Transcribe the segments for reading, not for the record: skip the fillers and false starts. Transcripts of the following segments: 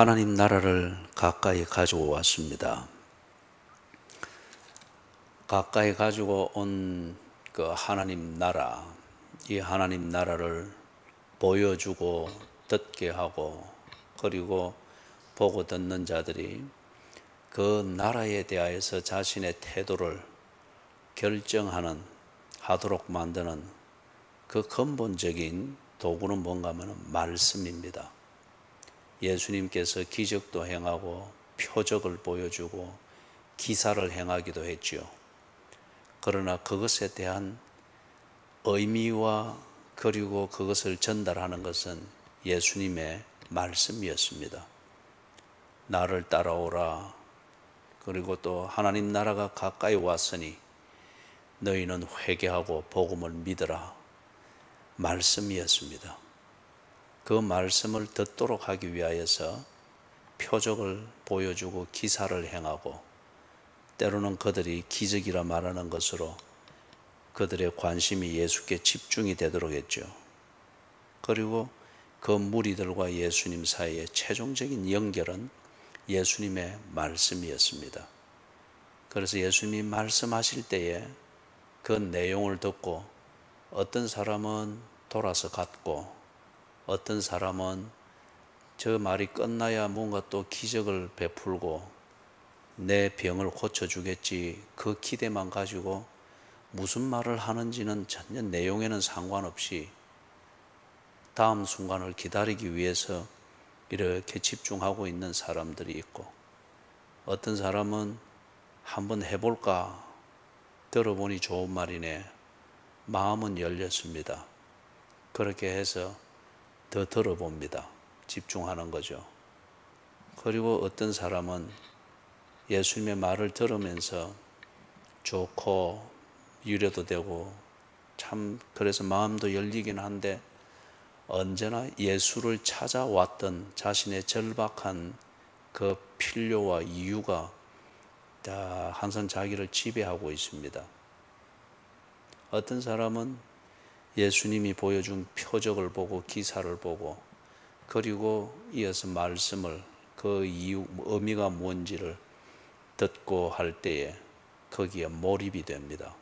하나님 나라를 가까이 가지고 왔습니다. 가까이 가지고 온 그 하나님 나라, 이 하나님 나라를 보여주고 듣게 하고, 그리고 보고 듣는 자들이 그 나라에 대하여서 자신의 태도를 결정하는 하도록 만드는 그 근본적인 도구는 뭔가 하면 말씀입니다. 예수님께서 기적도 행하고 표적을 보여주고 기사를 행하기도 했지요. 그러나 그것에 대한 의미와 그리고 그것을 전달하는 것은 예수님의 말씀이었습니다. 나를 따라오라. 그리고 또 하나님 나라가 가까이 왔으니 너희는 회개하고 복음을 믿으라. 말씀이었습니다. 그 말씀을 듣도록 하기 위하여서 표적을 보여주고 기사를 행하고, 때로는 그들이 기적이라 말하는 것으로 그들의 관심이 예수께 집중이 되도록 했죠. 그리고 그 무리들과 예수님 사이의 최종적인 연결은 예수님의 말씀이었습니다. 그래서 예수님이 말씀하실 때에 그 내용을 듣고 어떤 사람은 돌아서 갔고, 어떤 사람은 저 말이 끝나야 뭔가 또 기적을 베풀고 내 병을 고쳐주겠지, 그 기대만 가지고 무슨 말을 하는지는 전혀 내용에는 상관없이 다음 순간을 기다리기 위해서 이렇게 집중하고 있는 사람들이 있고, 어떤 사람은 한번 해볼까, 들어보니 좋은 말이네, 마음은 열렸습니다. 그렇게 해서 더 들어봅니다. 집중하는 거죠. 그리고 어떤 사람은 예수님의 말을 들으면서 좋고 위로도 되고 참 그래서 마음도 열리긴 한데, 언제나 예수를 찾아왔던 자신의 절박한 그 필요와 이유가 다 항상 자기를 지배하고 있습니다. 어떤 사람은 예수님이 보여준 표적을 보고 기사를 보고, 그리고 이어서 말씀을, 그 이유, 의미가 뭔지를 듣고 할 때에 거기에 몰입이 됩니다.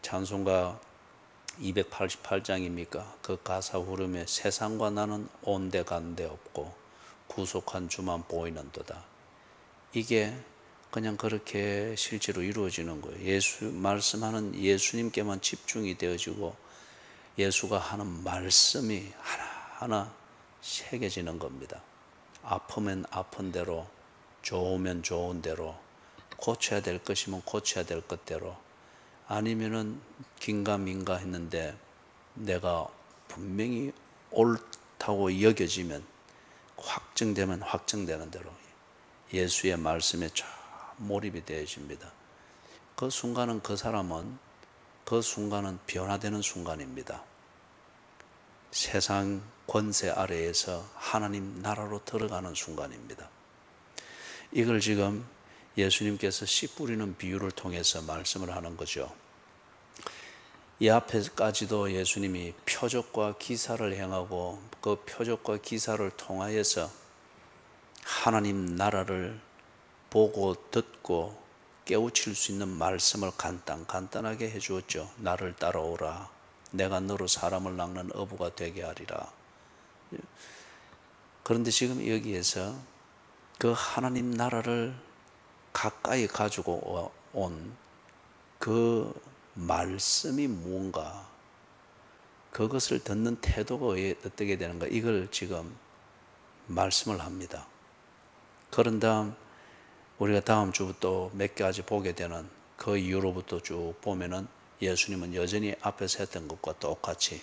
찬송가 288장입니까? 그 가사 후렴에 세상과 나는 온데 간데 없고 구속한 주만 보이는도다. 이게 그냥 그렇게 실제로 이루어지는 거예요. 예수 말씀하는 예수님께만 집중이 되어지고 예수가 하는 말씀이 하나하나 새겨지는 겁니다. 아프면 아픈 대로, 좋으면 좋은 대로, 고쳐야 될 것이면 고쳐야 될 것대로, 아니면은 긴가민가 했는데 내가 분명히 옳다고 여겨지면, 확정되면 확정되는 대로 예수의 말씀에 쫙 몰입이 되어집니다. 그 순간은, 그 사람은 그 순간은 변화되는 순간입니다. 세상 권세 아래에서 하나님 나라로 들어가는 순간입니다. 이걸 지금 예수님께서 씨 뿌리는 비유를 통해서 말씀을 하는 거죠. 이 앞에까지도 예수님이 표적과 기사를 행하고 그 표적과 기사를 통하여서 하나님 나라를 보고 듣고 깨우칠 수 있는 말씀을 간단하게 해주었죠. 나를 따라오라. 내가 너로 사람을 낚는 어부가 되게 하리라. 그런데 지금 여기에서 그 하나님 나라를 가까이 가지고 온 그 말씀이 뭔가, 그것을 듣는 태도가 어떻게 되는가, 이걸 지금 말씀을 합니다. 그런 다음 우리가 다음 주부터 몇 가지 보게 되는 그 이후로부터 쭉 보면은 예수님은 여전히 앞에서 했던 것과 똑같이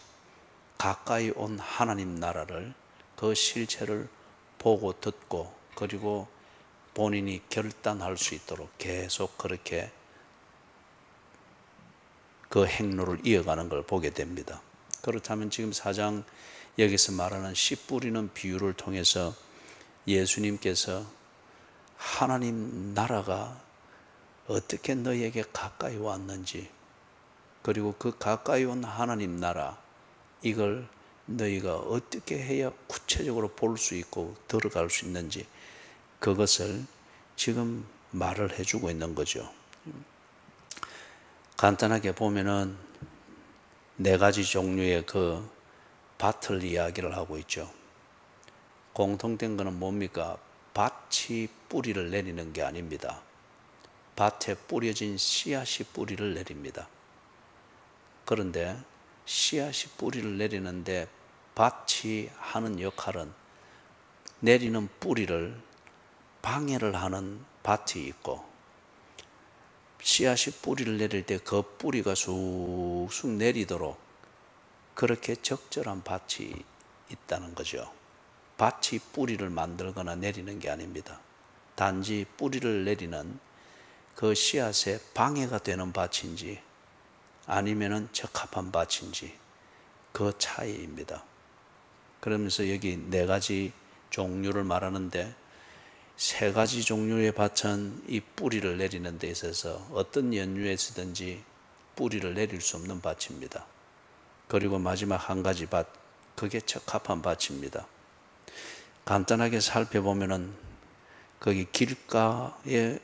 가까이 온 하나님 나라를, 그 실체를 보고 듣고, 그리고 본인이 결단할 수 있도록 계속 그렇게 그 행로를 이어가는 걸 보게 됩니다. 그렇다면 지금 4장 여기서 말하는 씨 뿌리는 비유를 통해서 예수님께서 하나님 나라가 어떻게 너에게 가까이 왔는지, 그리고 그 가까이 온 하나님 나라, 이걸 너희가 어떻게 해야 구체적으로 볼 수 있고 들어갈 수 있는지 그것을 지금 말을 해주고 있는 거죠. 간단하게 보면은 네 가지 종류의 그 밭을 이야기를 하고 있죠. 공통된 것은 뭡니까? 밭이 뿌리를 내리는 게 아닙니다. 밭에 뿌려진 씨앗이 뿌리를 내립니다. 그런데 씨앗이 뿌리를 내리는데 밭이 하는 역할은 내리는 뿌리를 방해를 하는 밭이 있고, 씨앗이 뿌리를 내릴 때 그 뿌리가 쑥쑥 내리도록 그렇게 적절한 밭이 있다는 거죠. 밭이 뿌리를 만들거나 내리는 게 아닙니다. 단지 뿌리를 내리는 그 씨앗에 방해가 되는 밭인지 아니면은 적합한 밭인지 그 차이입니다. 그러면서 여기 네 가지 종류를 말하는데, 세 가지 종류의 밭은 이 뿌리를 내리는 데 있어서 어떤 연유에서든지 뿌리를 내릴 수 없는 밭입니다. 그리고 마지막 한 가지 밭, 그게 적합한 밭입니다. 간단하게 살펴보면은 거기 길가에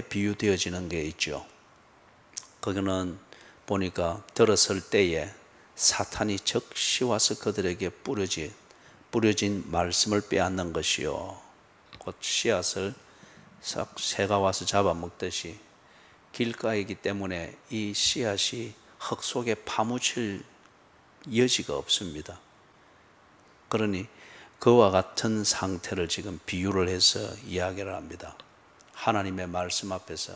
비유되어지는 게 있죠. 거기는 보니까 들었을 때에 사탄이 적시 와서 그들에게 뿌려진 말씀을 빼앗는 것이요, 곧 씨앗을 싹 새가 와서 잡아먹듯이 길가이기 때문에 이 씨앗이 흙 속에 파묻힐 여지가 없습니다. 그러니 그와 같은 상태를 지금 비유를 해서 이야기를 합니다. 하나님의 말씀 앞에서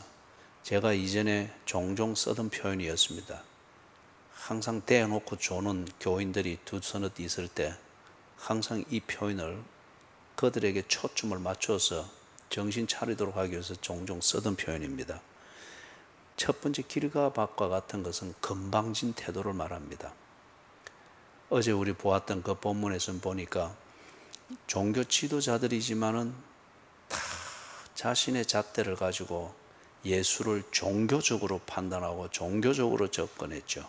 제가 이전에 종종 쓰던 표현이었습니다. 항상 대놓고 조는 교인들이 두서너 있을 때 항상 이 표현을 그들에게 초점을 맞춰서 정신 차리도록 하기 위해서 종종 쓰던 표현입니다. 첫 번째, 길과 밭과 같은 것은 건방진 태도를 말합니다. 어제 우리 보았던 그 본문에서 보니까 종교 지도자들이지만은 다 자신의 잣대를 가지고 예수를 종교적으로 판단하고 종교적으로 접근했죠.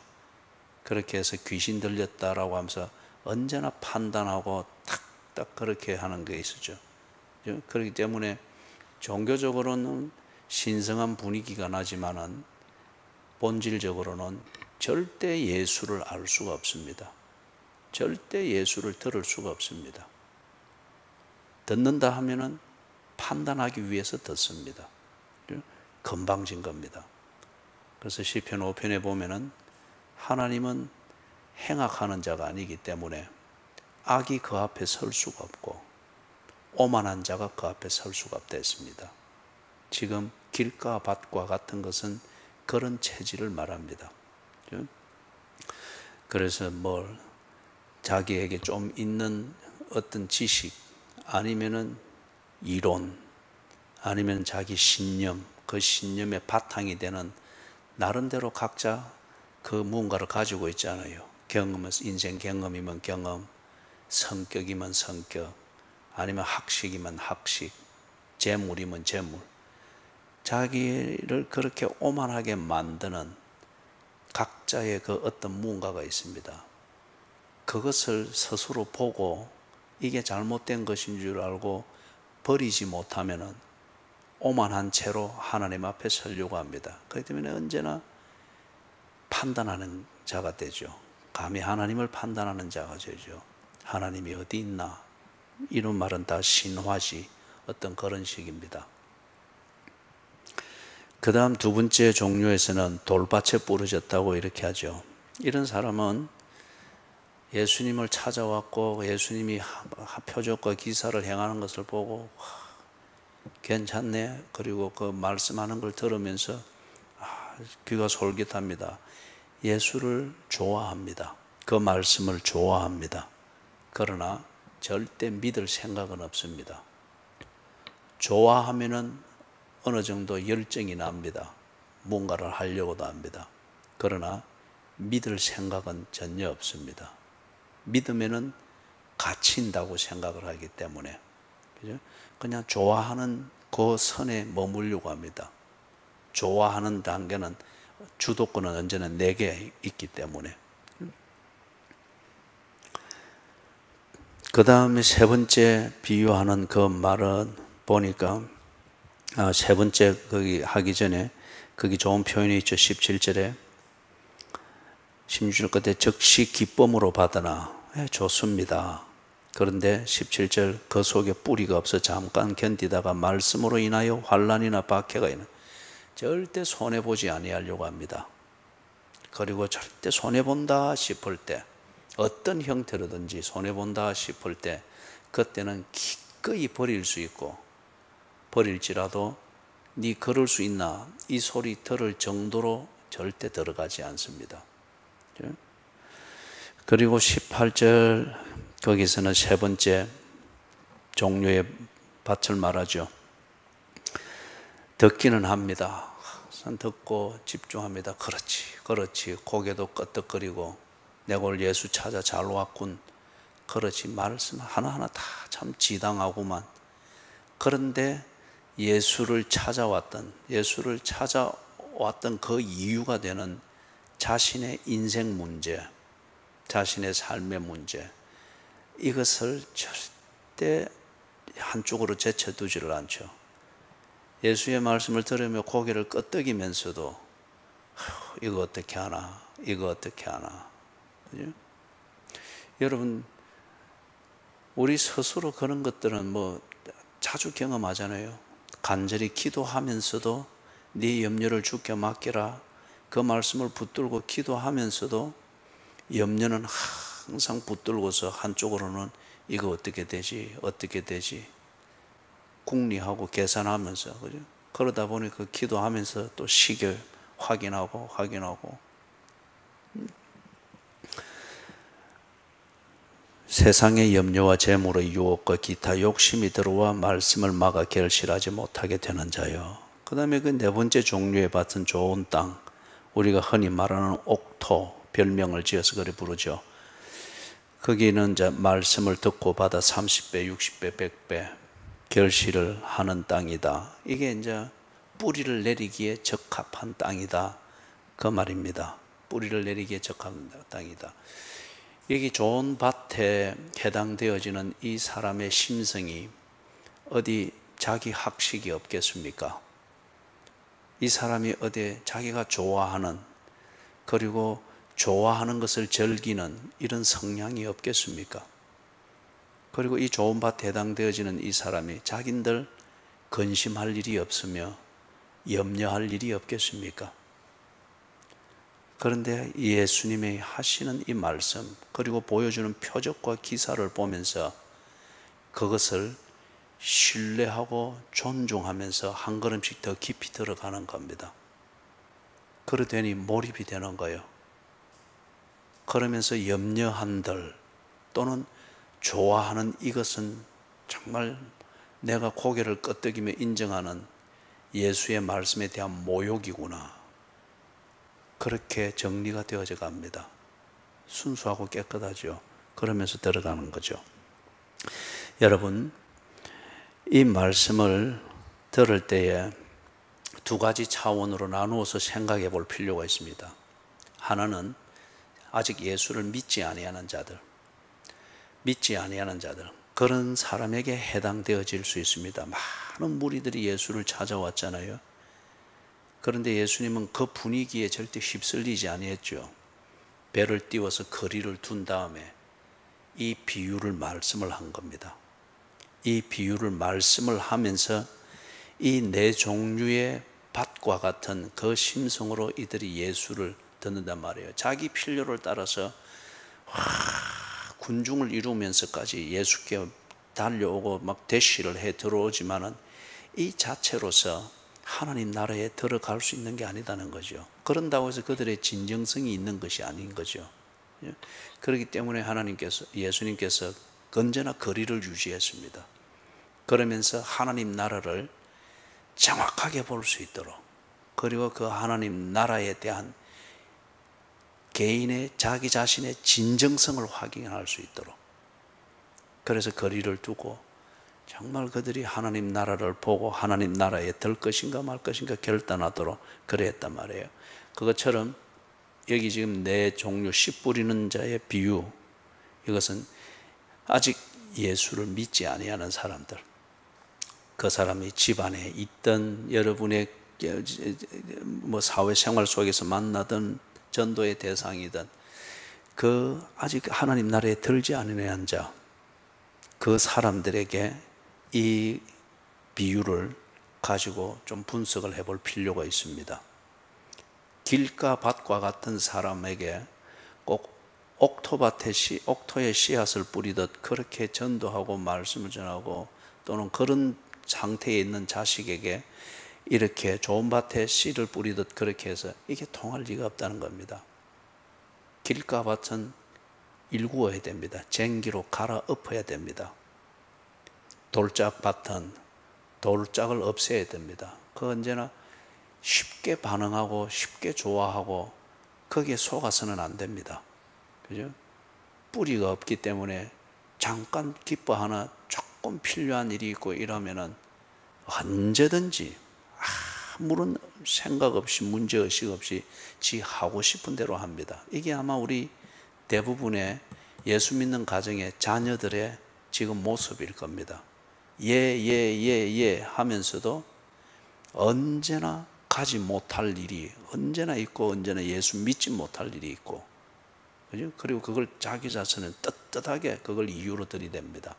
그렇게 해서 귀신 들렸다라고 하면서 언제나 판단하고 탁탁 그렇게 하는 게 있었죠. 그렇기 때문에 종교적으로는 신성한 분위기가 나지만은 본질적으로는 절대 예수를 알 수가 없습니다. 절대 예수를 들을 수가 없습니다. 듣는다 하면은 판단하기 위해서 듣습니다. 건방진 겁니다. 그래서 시편 5편에 보면은 하나님은 행악하는 자가 아니기 때문에 악이 그 앞에 설 수가 없고 오만한 자가 그 앞에 설 수가 없다 했습니다. 지금 길과 밭과 같은 것은 그런 체질을 말합니다. 그래서 자기에게 좀 있는 어떤 지식 아니면은 이론 아니면 자기 신념, 그 신념의 바탕이 되는 나름대로 각자 그 무언가를 가지고 있잖아요. 경험은 인생 경험이면 경험, 성격이면 성격, 아니면 학식이면 학식, 재물이면 재물. 자기를 그렇게 오만하게 만드는 각자의 그 어떤 무언가가 있습니다. 그것을 스스로 보고 이게 잘못된 것인 줄 알고 버리지 못하면은 오만한 채로 하나님 앞에 서려고 합니다. 그렇기 때문에 언제나 판단하는 자가 되죠. 감히 하나님을 판단하는 자가 되죠. 하나님이 어디 있나? 이런 말은 다 신화지 어떤 그런 식입니다. 그 다음 두 번째 종류에서는 돌밭에 부러졌다고 이렇게 하죠. 이런 사람은 예수님을 찾아왔고 예수님이 표적과 기사를 행하는 것을 보고 괜찮네. 그리고 그 말씀하는 걸 들으면서 귀가 솔깃합니다. 예수를 좋아합니다. 그 말씀을 좋아합니다. 그러나 절대 믿을 생각은 없습니다. 좋아하면은 어느 정도 열정이 납니다. 뭔가를 하려고도 합니다. 그러나 믿을 생각은 전혀 없습니다. 믿으면은 갇힌다고 생각을 하기 때문에 그죠? 그냥 좋아하는 그 선에 머물려고 합니다. 좋아하는 단계는 주도권은 언제나 내게 있기 때문에. 그 다음에 세 번째 비유하는 그 말은 보니까 세 번째 거기 하기 전에 거기 좋은 표현이 있죠. 17절에 16절 끝에 즉시 기쁨으로 받으나 좋습니다. 그런데 17절 그 속에 뿌리가 없어 잠깐 견디다가 말씀으로 인하여 환난이나 박해가 있는 절대 손해보지 아니하려고 합니다. 그리고 절대 손해본다 싶을 때 어떤 형태로든지 손해본다 싶을 때 그때는 기꺼이 버릴 수 있고 버릴지라도 네 그럴 수 있나 이 소리 들을 정도로 절대 들어가지 않습니다. 그리고 18절 거기서는 세 번째 종류의 밭을 말하죠. 듣기는 합니다. 듣고 집중합니다. 그렇지 고개도 끄덕거리고 내가 오늘 예수 찾아 잘 왔군. 그렇지 말씀 하나하나 다 참 지당하구만. 그런데 예수를 찾아왔던 그 이유가 되는 자신의 인생 문제, 자신의 삶의 문제, 이것을 절대 한쪽으로 제쳐두지를 않죠. 예수의 말씀을 들으며 고개를 끄덕이면서도 이거 어떻게 하나, 이거 어떻게 하나. 그죠? 여러분, 우리 스스로 그런 것들은 뭐 자주 경험하잖아요. 간절히 기도하면서도 네 염려를 주께 맡기라. 그 말씀을 붙들고 기도하면서도 염려는 항상 붙들고서 한쪽으로는 이거 어떻게 되지? 궁리하고 계산하면서, 그죠? 그러다 보니 그 기도하면서 또 시계 확인하고. 세상의 염려와 재물의 유혹과 기타 욕심이 들어와 말씀을 막아 결실하지 못하게 되는 자요. 그 다음에 그 네 번째 종류의 밭은 좋은 땅, 우리가 흔히 말하는 옥토, 별명을 지어서 그래 부르죠. 거기는 이제 말씀을 듣고 받아 30배, 60배, 100배 결실을 하는 땅이다. 이게 이제 뿌리를 내리기에 적합한 땅이다. 그 말입니다. 뿌리를 내리기에 적합한 땅이다. 여기 좋은 밭에 해당되어지는 이 사람의 심성이 어디 자기 학식이 없겠습니까? 이 사람이 어디 자기가 좋아하는, 그리고 좋아하는 것을 즐기는 이런 성향이 없겠습니까? 그리고 이 좋은 밭에 해당되어지는 이 사람이 자기들 근심할 일이 없으며 염려할 일이 없겠습니까? 그런데 예수님이 하시는 이 말씀, 그리고 보여주는 표적과 기사를 보면서 그것을 신뢰하고 존중하면서 한 걸음씩 더 깊이 들어가는 겁니다. 그러더니 몰입이 되는 거예요. 그러면서 염려한들 또는 좋아하는 이것은 정말 내가 고개를 끄덕이며 인정하는 예수의 말씀에 대한 모욕이구나. 그렇게 정리가 되어져 갑니다. 순수하고 깨끗하죠. 그러면서 들어가는 거죠. 여러분, 이 말씀을 들을 때에 두 가지 차원으로 나누어서 생각해 볼 필요가 있습니다. 하나는 아직 예수를 믿지 아니하는 자들, 그런 사람에게 해당되어질 수 있습니다. 많은 무리들이 예수를 찾아왔잖아요. 그런데 예수님은 그 분위기에 절대 휩쓸리지 아니했죠. 배를 띄워서 거리를 둔 다음에 이 비유를 말씀을 한 겁니다. 이 비유를 말씀을 하면서 이 네 종류의 밭과 같은 그 심성으로 이들이 예수를 듣는단 말이에요. 자기 필요를 따라서 군중을 이루면서까지 예수께 달려오고 막 대시를 해 들어오지만은 이 자체로서 하나님 나라에 들어갈 수 있는 게 아니다는 거죠. 그런다고 해서 그들의 진정성이 있는 것이 아닌 거죠. 그렇기 때문에 예수님께서 언제나 거리를 유지했습니다. 그러면서 하나님 나라를 정확하게 볼 수 있도록, 그리고 그 하나님 나라에 대한 개인의 자기 자신의 진정성을 확인할 수 있도록, 그래서 거리를 두고 정말 그들이 하나님 나라를 보고 하나님 나라에 들 것인가 말 것인가 결단하도록 그랬단 말이에요. 그것처럼 여기 지금 네 종류 씨 뿌리는 자의 비유, 이것은 아직 예수를 믿지 아니하는 사람들, 그 사람이 집안에 있던 여러분의 뭐 사회생활 속에서 만나던 전도의 대상이든 그 아직 하나님 나라에 들지 않은 자, 그 사람들에게 이 비유를 가지고 좀 분석을 해볼 필요가 있습니다. 길가 밭과 같은 사람에게 꼭 옥토의 씨앗을 뿌리듯 그렇게 전도하고 말씀을 전하고, 또는 그런 상태에 있는 자식에게 이렇게 좋은 밭에 씨를 뿌리듯 그렇게 해서 이게 통할 리가 없다는 겁니다. 길가 밭은 일구어야 됩니다. 쟁기로 갈아 엎어야 됩니다. 돌짝 밭은 돌짝을 없애야 됩니다. 그 언제나 쉽게 반응하고 쉽게 좋아하고 거기에 속아서는 안 됩니다. 그죠? 뿌리가 없기 때문에 잠깐 기뻐하나 조금 필요한 일이 있고 이러면은 언제든지 아무런 생각 없이 문제의식 없이 지 하고 싶은 대로 합니다. 이게 아마 우리 대부분의 예수 믿는 가정의 자녀들의 지금 모습일 겁니다. 예 하면서도 언제나 가지 못할 일이 언제나 있고, 언제나 예수 믿지 못할 일이 있고, 그죠? 그리고 그걸 자기 자신은 떳떳하게 그걸 이유로 들이댑니다.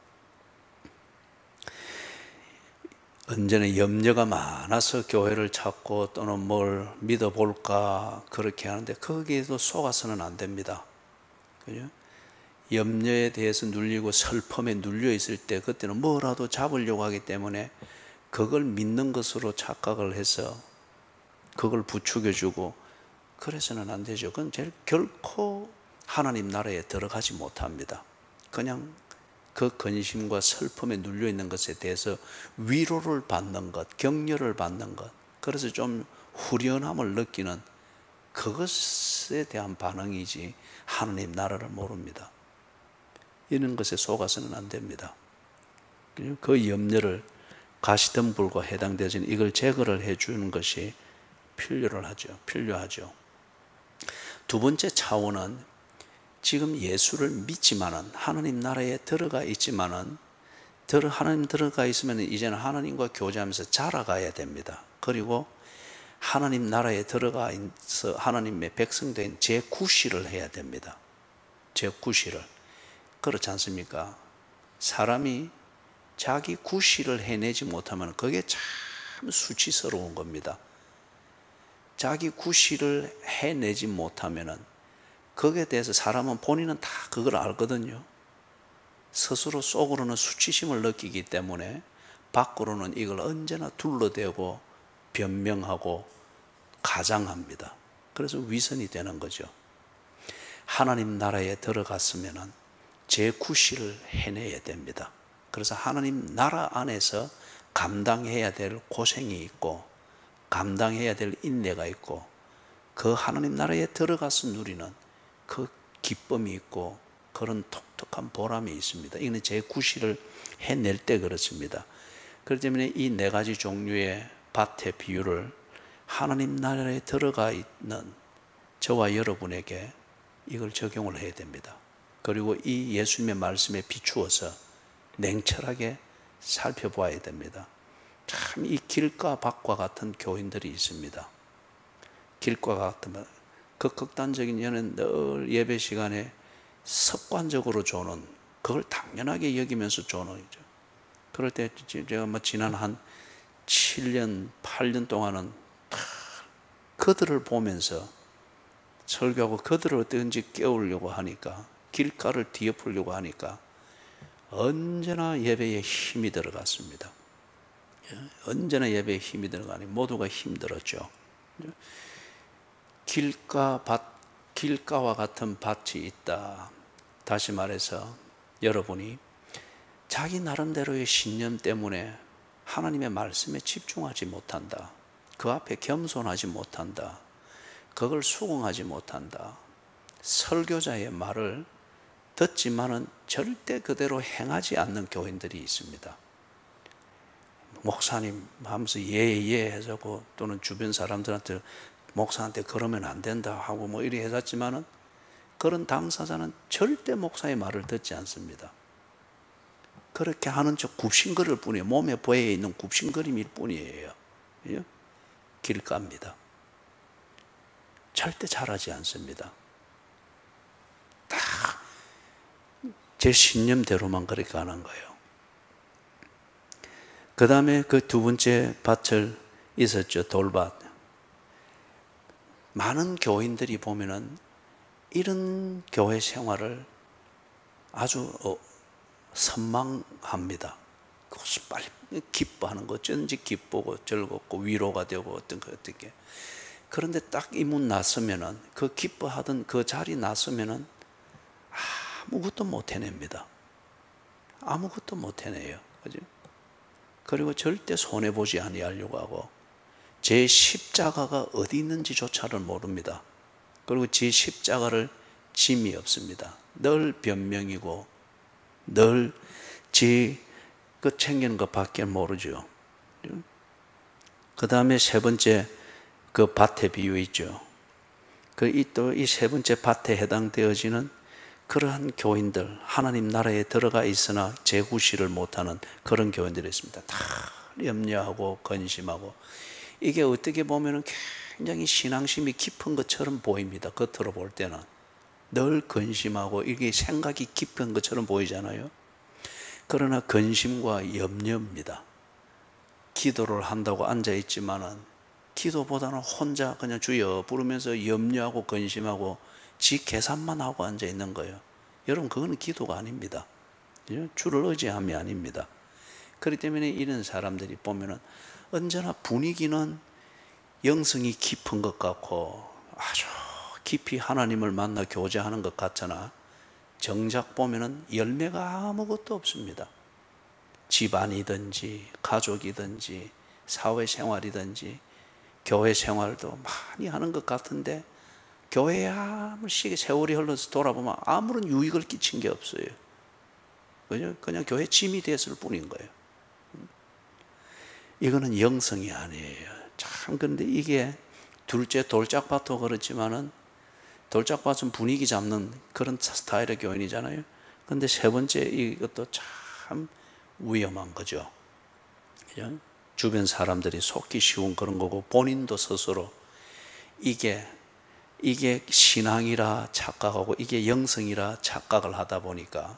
언제나 염려가 많아서 교회를 찾고 또는 뭘 믿어볼까 그렇게 하는데 거기에도 속아서는 안 됩니다. 그죠? 염려에 대해서 눌리고 슬픔에 눌려 있을 때 그때는 뭐라도 잡으려고 하기 때문에 그걸 믿는 것으로 착각을 해서 그걸 부추겨주고 그래서는 안 되죠. 그건 결코 하나님 나라에 들어가지 못합니다. 그냥 그 근심과 슬픔에 눌려 있는 것에 대해서 위로를 받는 것, 격려를 받는 것, 그래서 좀 후련함을 느끼는 그것에 대한 반응이지 하나님 나라를 모릅니다. 이런 것에 속아서는 안 됩니다. 그 염려를 가시덤불과 해당되어지는 이걸 제거를 해주는 것이 필요하죠. 두 번째 차원은 지금 예수를 믿지만은 하나님 나라에 들어가 있지만은 하나님 들어가 있으면 이제는 하나님과 교제하면서 자라가야 됩니다. 그리고 하나님 나라에 들어가 있어 하나님의 백성된 제9시를 해야 됩니다. 제9시를. 그렇지 않습니까? 사람이 자기 구시를 해내지 못하면 그게 참 수치스러운 겁니다. 자기 구시를 해내지 못하면은 거기에 대해서 사람은 본인은 다 그걸 알거든요. 스스로 속으로는 수치심을 느끼기 때문에 밖으로는 이걸 언제나 둘러대고 변명하고 가장합니다. 그래서 위선이 되는 거죠. 하나님 나라에 들어갔으면은 제9시를 해내야 됩니다. 그래서 하나님 나라 안에서 감당해야 될 고생이 있고 감당해야 될 인내가 있고 그 하나님 나라에 들어가서 누리는 그 기쁨이 있고 그런 독특한 보람이 있습니다. 이거는 제9시를 해낼 때 그렇습니다. 그렇기 때문에 이 네 가지 종류의 밭의 비유를 하나님 나라에 들어가 있는 저와 여러분에게 이걸 적용을 해야 됩니다. 그리고 이 예수님의 말씀에 비추어서 냉철하게 살펴보아야 됩니다. 참 이 길과 밭과 같은 교인들이 있습니다. 길과 같은 그 극단적인 여는 늘 예배 시간에 습관적으로 조는, 그걸 당연하게 여기면서 조는 거죠. 그럴 때 제가 지난 한 7년, 8년 동안은 그들을 보면서 설교하고 그들을 어떻게든지 깨우려고 하니까, 길가를 뒤엎으려고 하니까 언제나 예배에 힘이 들어갔습니다. 언제나 예배에 힘이 들어가니 모두가 힘들었죠. 길가와 같은 밭이 있다. 다시 말해서 여러분이 자기 나름대로의 신념 때문에 하나님의 말씀에 집중하지 못한다. 그 앞에 겸손하지 못한다. 그걸 수긍하지 못한다. 설교자의 말을 듣지만은 절대 그대로 행하지 않는 교인들이 있습니다. 목사님 하면서 예 해서고 또는 주변 사람들한테 목사한테 그러면 안 된다 하고 뭐 이리 해놨지만은 그런 당사자는 절대 목사의 말을 듣지 않습니다. 그렇게 하는 척 굽신거릴 뿐이에요. 몸에 보여 있는 굽신거림일 뿐이에요. 길가입니다. 절대 잘하지 않습니다. 딱 제 신념대로만 그렇게 가는 거예요. 그 다음에 그 두 번째 밭을 있었죠. 돌밭. 많은 교인들이 보면은 이런 교회 생활을 아주 선망합니다. 그것을 빨리 기뻐하는 거, 어쩐지 기쁘고 즐겁고 위로가 되고 어떻게. 그런데 딱 이 문 나서면은, 그 기뻐하던 그 자리 나서면은 아무것도 못 해냅니다. 아무것도 못 해내요. 그죠? 그리고 절대 손해보지 아니하려고 하고, 제 십자가가 어디 있는지조차를 모릅니다. 그리고 제 십자가를 짐이 없습니다. 늘 변명이고, 늘 그 챙기는 것밖에 모르죠. 그 다음에 세 번째 그 밭의 비유 있죠. 또 이 세 번째 밭에 해당되어지는 그러한 교인들, 하나님 나라에 들어가 있으나 재구실을 못하는 그런 교인들이 있습니다. 다 염려하고 근심하고, 이게 어떻게 보면 굉장히 신앙심이 깊은 것처럼 보입니다. 겉으로 볼 때는 늘 근심하고 이게 생각이 깊은 것처럼 보이잖아요. 그러나 근심과 염려입니다. 기도를 한다고 앉아있지만은 기도보다는 혼자 그냥 주여 부르면서 염려하고 근심하고 지 계산만 하고 앉아있는 거예요. 여러분, 그거는 기도가 아닙니다. 주를 의지함이 아닙니다. 그렇기 때문에 이런 사람들이 보면은 언제나 분위기는 영성이 깊은 것 같고 아주 깊이 하나님을 만나 교제하는 것 같잖아. 정작 보면은 열매가 아무것도 없습니다. 집안이든지 가족이든지 사회생활이든지 교회 생활도 많이 하는 것 같은데, 교회에 아무 세월이 흘러서 돌아보면 아무런 유익을 끼친 게 없어요. 그냥 교회 짐이 됐을 뿐인 거예요. 이거는 영성이 아니에요. 참, 그런데 이게 둘째 돌짝밭도 그렇지만은, 돌짝밭은 분위기 잡는 그런 스타일의 교인이잖아요. 그런데 세 번째 이것도 참 위험한 거죠. 그죠? 주변 사람들이 속기 쉬운 그런 거고, 본인도 스스로 이게 신앙이라 착각하고 이게 영성이라 착각을 하다 보니까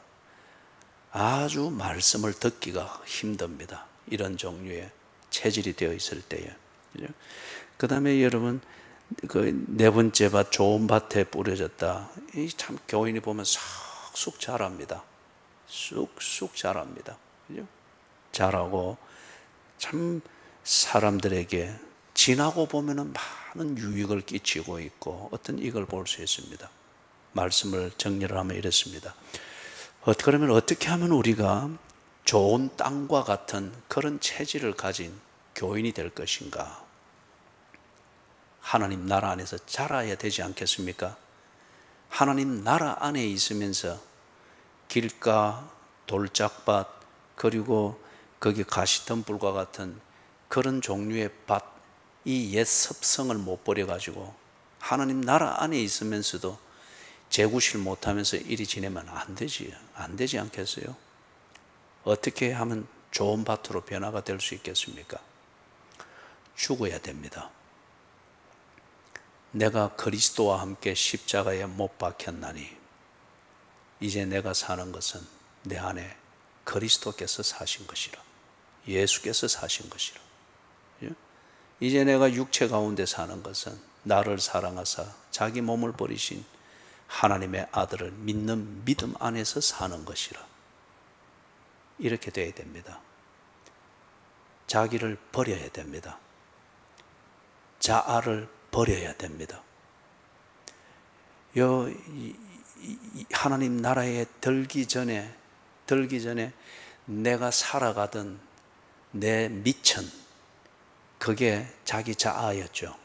아주 말씀을 듣기가 힘듭니다. 이런 종류의 체질이 되어 있을 때에. 그 다음에 여러분, 그 네 번째 밭, 좋은 밭에 뿌려졌다. 이 참 교인이 보면 쑥쑥 자랍니다. 쑥쑥 자랍니다. 그죠? 자라고 참 사람들에게 지나고 보면은 많은 유익을 끼치고 있고, 어떤 이걸 볼 수 있습니다. 말씀을 정리를 하면 이렇습니다. 그러면 어떻게 하면 우리가 좋은 땅과 같은 그런 체질을 가진 교인이 될 것인가? 하나님 나라 안에서 자라야 되지 않겠습니까? 하나님 나라 안에 있으면서 길가, 돌짝밭, 그리고 거기 가시덤불과 같은 그런 종류의 밭, 이 옛 습성을 못 버려가지고 하나님 나라 안에 있으면서도 재구실 못하면서 이리 지내면 안 되지 않겠어요? 어떻게 하면 좋은 밭으로 변화가 될 수 있겠습니까? 죽어야 됩니다. 내가 그리스도와 함께 십자가에 못 박혔나니 이제 내가 사는 것은 내 안에 그리스도께서 사신 것이라, 예수께서 사신 것이라. 이제 내가 육체 가운데 사는 것은 나를 사랑하사 자기 몸을 버리신 하나님의 아들을 믿는 믿음 안에서 사는 것이라. 이렇게 돼야 됩니다. 자기를 버려야 됩니다. 자아를 버려야 됩니다. 하나님 나라에 들기 전에 내가 살아가던 내 미천, 그게 자기 자아였죠.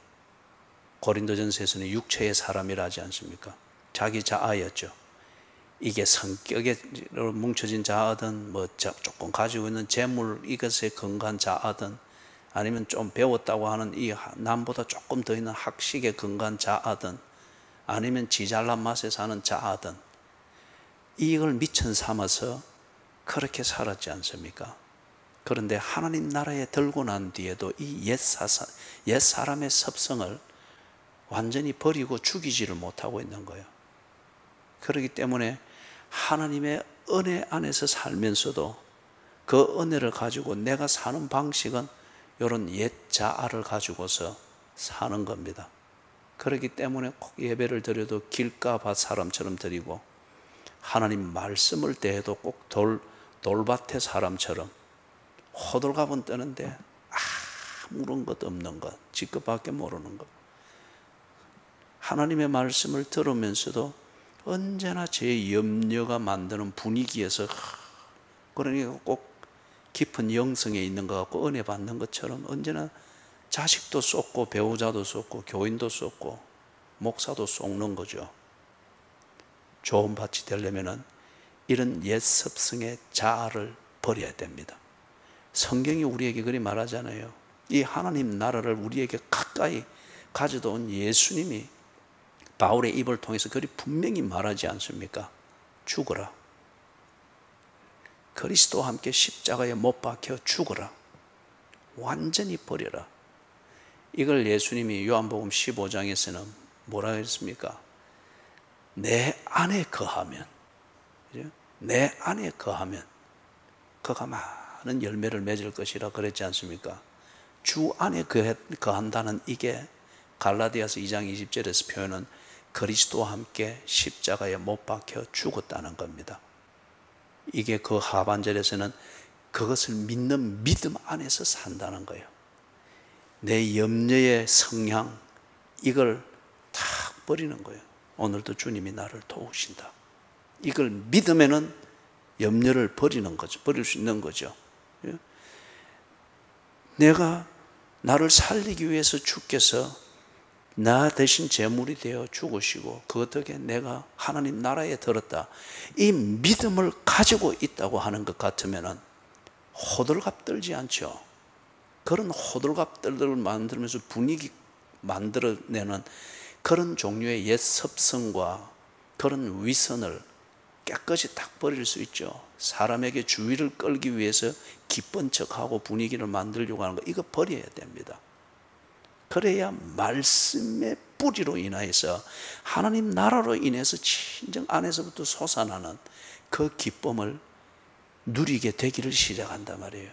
고린도전서에서는 육체의 사람이라 하지 않습니까? 자기 자아였죠. 이게 성격으로 뭉쳐진 자아든 조금 가지고 있는 재물 이것에 근거한 자아든, 아니면 좀 배웠다고 하는 이 남보다 조금 더 있는 학식에 근거한 자아든, 아니면 지잘난 맛에 사는 자아든, 이걸 미천 삼아서 그렇게 살았지 않습니까? 그런데 하나님 나라에 들고 난 뒤에도 이 옛사람의 습성을 완전히 버리고 죽이지를 못하고 있는 거예요. 그렇기 때문에 하나님의 은혜 안에서 살면서도 그 은혜를 가지고 내가 사는 방식은 이런 옛 자아를 가지고서 사는 겁니다. 그렇기 때문에 꼭 예배를 드려도 길가밭 사람처럼 드리고, 하나님 말씀을 대해도 꼭 돌밭의 사람처럼 호들갑은 뜨는데 아무런 것 없는 것, 지껏밖에 모르는 것. 하나님의 말씀을 들으면서도 언제나 제 염려가 만드는 분위기에서, 그러니까 꼭 깊은 영성에 있는 것 같고 은혜 받는 것처럼 언제나 자식도 쏟고 배우자도 쏟고 교인도 쏟고 목사도 쏟는 거죠. 좋은 밭이 되려면 이런 옛 습성의 자아를 버려야 됩니다. 성경이 우리에게 그리 말하잖아요. 이 하나님 나라를 우리에게 가까이 가져다 온 예수님이 바울의 입을 통해서 그리 분명히 말하지 않습니까? 죽어라. 그리스도와 함께 십자가에 못 박혀 죽어라. 완전히 버려라. 이걸 예수님이 요한복음 15장에서는 뭐라 했습니까? 내 안에 거하면, 내 안에 거하면 그가 많은 열매를 맺을 것이라 그랬지 않습니까? 주 안에 거한다는 이게 갈라디아서 2장 20절에서 표현은 그리스도와 함께 십자가에 못 박혀 죽었다는 겁니다. 이게 그 하반절에서는 그것을 믿는 믿음 안에서 산다는 거예요. 내 염려의 성향, 이걸 탁 버리는 거예요. 오늘도 주님이 나를 도우신다. 이걸 믿으면은 염려를 버리는 거죠. 버릴 수 있는 거죠. 내가 나를 살리기 위해서 주께서 나 대신 제물이 되어 죽으시고 그 덕에 내가 하나님 나라에 들었다. 이 믿음을 가지고 있다고 하는 것 같으면 호들갑 떨지 않죠. 그런 호들갑 떨들을 만들면서 분위기 만들어내는 그런 종류의 옛 습성과 그런 위선을 깨끗이 딱 버릴 수 있죠. 사람에게 주의를 끌기 위해서 기쁜 척하고 분위기를 만들려고 하는 거, 이거 버려야 됩니다. 그래야 말씀의 뿌리로 인하여서 하나님 나라로 인해서 진정 안에서부터 솟아나는 그 기쁨을 누리게 되기를 시작한단 말이에요.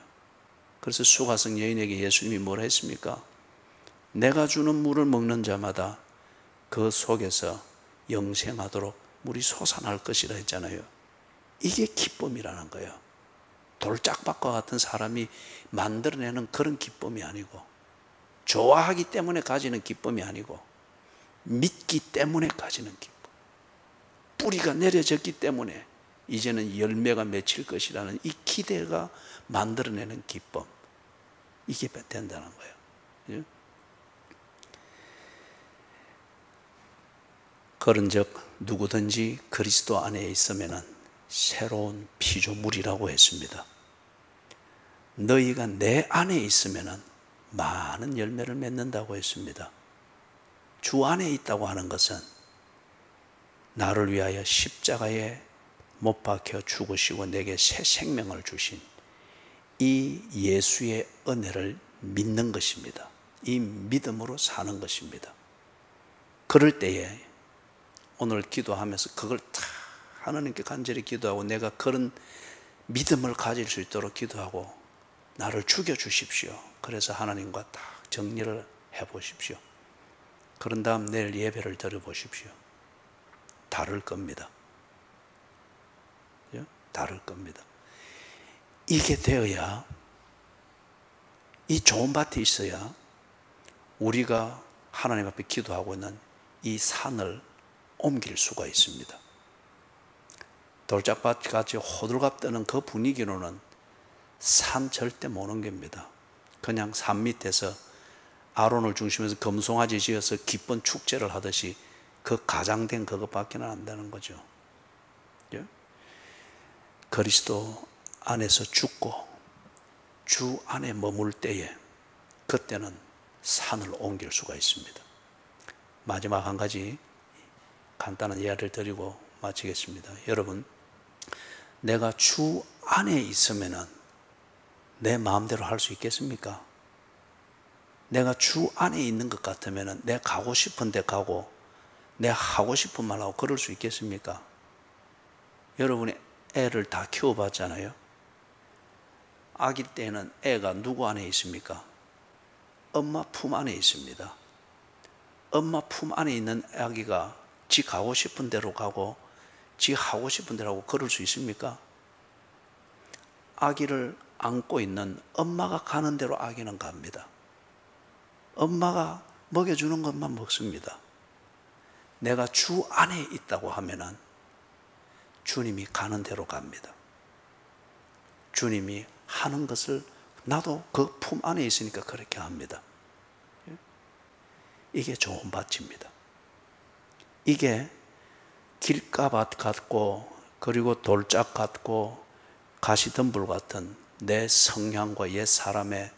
그래서 수가성 여인에게 예수님이 뭐라 했습니까? 내가 주는 물을 먹는 자마다 그 속에서 영생하도록 물이 솟아날 것이라 했잖아요. 이게 기쁨이라는 거예요. 돌짝밭과 같은 사람이 만들어내는 그런 기쁨이 아니고, 좋아하기 때문에 가지는 기쁨이 아니고, 믿기 때문에 가지는 기쁨. 뿌리가 내려졌기 때문에 이제는 열매가 맺힐 것이라는 이 기대가 만들어내는 기쁨, 이게 된다는 거예요. 그런즉 누구든지 그리스도 안에 있으면 새로운 피조물이라고 했습니다. 너희가 내 안에 있으면 많은 열매를 맺는다고 했습니다. 주 안에 있다고 하는 것은 나를 위하여 십자가에 못 박혀 죽으시고 내게 새 생명을 주신 이 예수의 은혜를 믿는 것입니다. 이 믿음으로 사는 것입니다. 그럴 때에 오늘 기도하면서 그걸 다 하나님께 간절히 기도하고 내가 그런 믿음을 가질 수 있도록 기도하고 나를 죽여주십시오. 그래서 하나님과 딱 정리를 해보십시오. 그런 다음 내일 예배를 드려보십시오. 다를 겁니다. 다를 겁니다. 이게 되어야, 이 좋은 밭이 있어야 우리가 하나님 앞에 기도하고 있는 이 산을 옮길 수가 있습니다. 돌짝밭같이 호들갑 떠는 그 분위기로는 산 절대 못 옮깁니다. 그냥 산 밑에서 아론을 중심해서 금송아지 지어서 기쁜 축제를 하듯이 그 가장된 그것밖에 안 되는 거죠. 그리스도 안에서 죽고 주 안에 머물 때에 그때는 산을 옮길 수가 있습니다. 마지막 한 가지 간단한 이야기를 드리고 마치겠습니다. 여러분, 내가 주 안에 있으면은 내 마음대로 할 수 있겠습니까? 내가 주 안에 있는 것 같으면은 내 가고 싶은 데 가고 내 하고 싶은 말 하고 그럴 수 있겠습니까? 여러분이 애를 다 키워봤잖아요. 아기 때는 애가 누구 안에 있습니까? 엄마 품 안에 있습니다. 엄마 품 안에 있는 아기가 지 가고 싶은 대로 가고 지 하고 싶은 대로 하고 그럴 수 있습니까? 아기를 안고 있는 엄마가 가는 대로 아기는 갑니다. 엄마가 먹여주는 것만 먹습니다. 내가 주 안에 있다고 하면은 주님이 가는 대로 갑니다. 주님이 하는 것을 나도 그 품 안에 있으니까 그렇게 합니다. 이게 좋은 밭입니다. 이게 길가밭 같고 그리고 돌짝 같고 가시덤불 같은 내 성향과 옛 사람의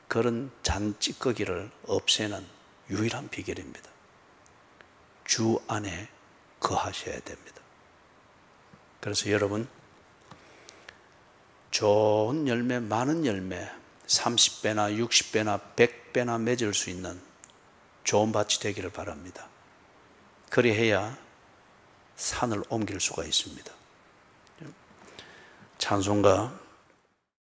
그런 잔찌꺼기를 없애는 유일한 비결입니다. 주 안에 거하셔야 됩니다. 그래서 여러분, 좋은 열매, 많은 열매, 30배나 60배나 100배나 맺을 수 있는 좋은 밭이 되기를 바랍니다. 그리해야 산을 옮길 수가 있습니다. 찬송가